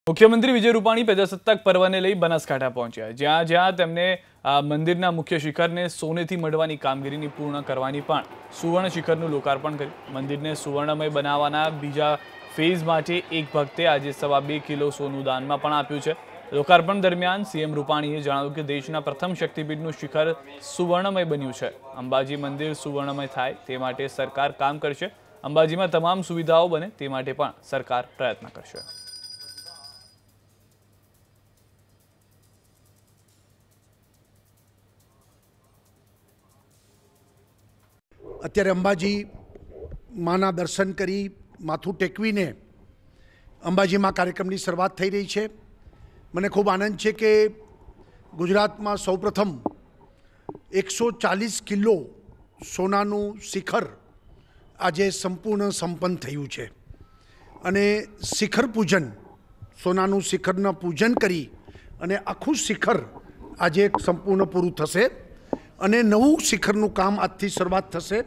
મુખ્યમંત્રી વિજય રૂપાણી પ્રજાસત્તાક પર્વને લઈ બનાસકાંઠા પહોંચ્યા, જ્યાં તેમને મંદિરના મુખ્ય શિખરને સોનેથી મઢવાની કામગીરીની પૂર્ણ કરવાની પણ સુવર્ણ શિખરનું લોકાર્પણ કર્યું। મંદિરને સુવર્ણમય બનાવવાના બીજા ફેઝ માટે એક ભક્તે આજે 2.5 કિલો સોનું દાનમાં પણ આપ્યું છે। લોકાર્પણ દરમિયાન સીએમ રૂપાણીએ જણાવ્યું કે દેશના પ્રથમ શક્તિપીઠનું શિખર સુવર્ણમય બન્યું છે। અંબાજી મંદિર સુવર્ણમય થાય તે માટે સરકાર કામ કરશે। અંબાજીમાં તમામ સુવિધાઓ બને તે માટે પણ સરકાર પ્રયત્ન કરશે। અત્યારે અંબાજી માના દર્શન કરી માથું ટેકવીને અંબાજીમાં કાર્યક્રમની શરૂઆત થઈ રહી છે। મને ખૂબ આનંદ છે કે ગુજરાતમાં સૌપ્રથમ 140 કિલો સોનાનું શિખર આજે સંપૂર્ણ સંપન્ન થયું છે અને શિખર પૂજન સોનાનું શિખરના પૂજન કરી અને આખું શિખર આજે સંપૂર્ણ પૂરું થશે અને નવું શિખરનું કામ આજથી શરૂઆત થશે।